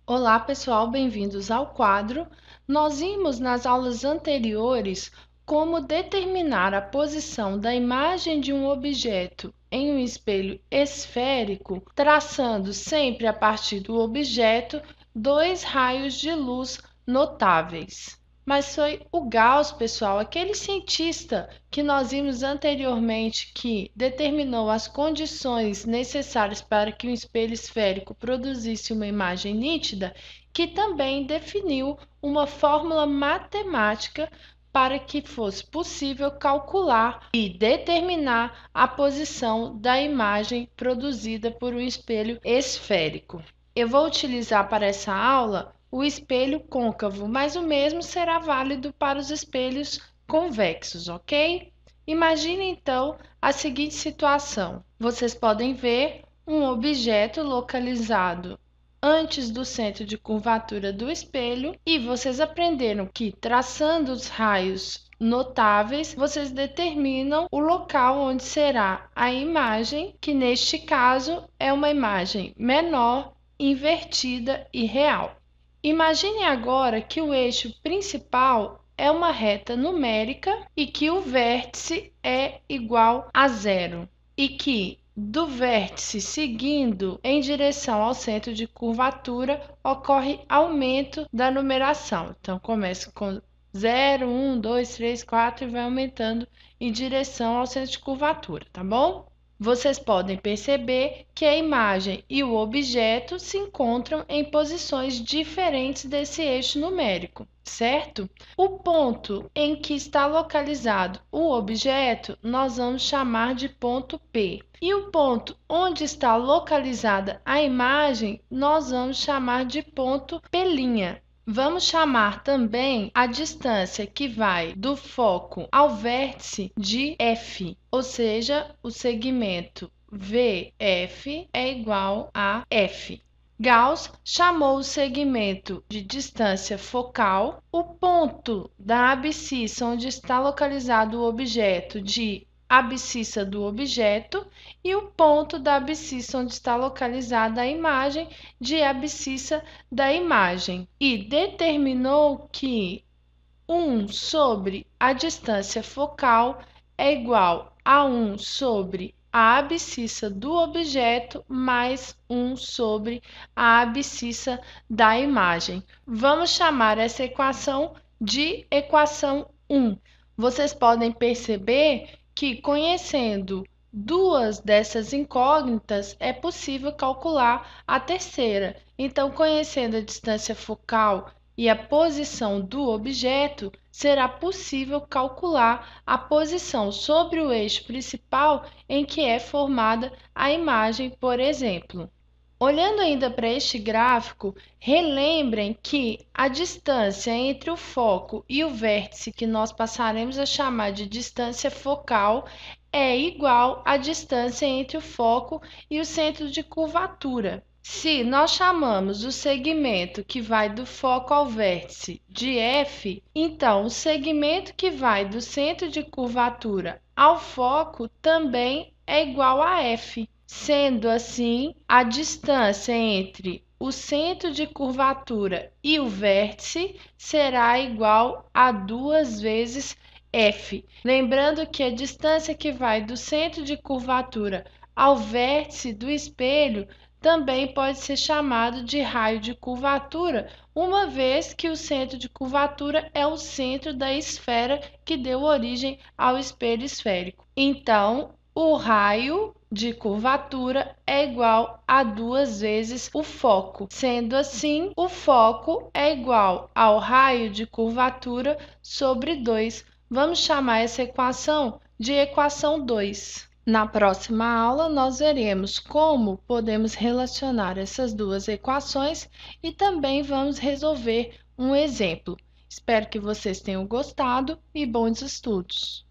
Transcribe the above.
Olá, pessoal, bem-vindos ao quadro. Nós vimos nas aulas anteriores como determinar a posição da imagem de um objeto em um espelho esférico, traçando sempre a partir do objeto dois raios de luz notáveis. Mas foi o Gauss, pessoal, aquele cientista que nós vimos anteriormente que determinou as condições necessárias para que um espelho esférico produzisse uma imagem nítida, que também definiu uma fórmula matemática para que fosse possível calcular e determinar a posição da imagem produzida por um espelho esférico. Eu vou utilizar para essa aula o espelho côncavo, mas o mesmo será válido para os espelhos convexos, ok? Imagine então a seguinte situação. Vocês podem ver um objeto localizado antes do centro de curvatura do espelho e vocês aprenderam que, traçando os raios notáveis, vocês determinam o local onde será a imagem, que neste caso é uma imagem menor, invertida e real. Imagine agora que o eixo principal é uma reta numérica e que o vértice é igual a zero e que do vértice seguindo em direção ao centro de curvatura ocorre aumento da numeração. Então, começa com 0, 1, 2, 3, 4 e vai aumentando em direção ao centro de curvatura, tá bom? Vocês podem perceber que a imagem e o objeto se encontram em posições diferentes desse eixo numérico, certo? O ponto em que está localizado o objeto nós vamos chamar de ponto P. E o ponto onde está localizada a imagem nós vamos chamar de ponto P'. Vamos chamar também a distância que vai do foco ao vértice de F, ou seja, o segmento VF é igual a F. Gauss chamou o segmento de distância focal, o ponto da abscissa onde está localizado o objeto de abscissa do objeto e o ponto da abscissa onde está localizada a imagem de abscissa da imagem e determinou que 1 sobre a distância focal é igual a 1 sobre a abscissa do objeto mais 1 sobre a abscissa da imagem. Vamos chamar essa equação de equação 1. Vocês podem perceber que, conhecendo duas dessas incógnitas, é possível calcular a terceira. Então, conhecendo a distância focal e a posição do objeto, será possível calcular a posição sobre o eixo principal em que é formada a imagem, por exemplo. Olhando ainda para este gráfico, relembrem que a distância entre o foco e o vértice, que nós passaremos a chamar de distância focal, é igual à distância entre o foco e o centro de curvatura. Se nós chamamos o segmento que vai do foco ao vértice de F, então o segmento que vai do centro de curvatura ao foco também é igual a F. Sendo assim, a distância entre o centro de curvatura e o vértice será igual a 2 vezes F. Lembrando que a distância que vai do centro de curvatura ao vértice do espelho também pode ser chamado de raio de curvatura, uma vez que o centro de curvatura é o centro da esfera que deu origem ao espelho esférico. Então, o raio de curvatura é igual a 2 vezes o foco. Sendo assim, o foco é igual ao raio de curvatura sobre 2. Vamos chamar essa equação de equação 2. Na próxima aula, nós veremos como podemos relacionar essas duas equações e também vamos resolver um exemplo. Espero que vocês tenham gostado e bons estudos!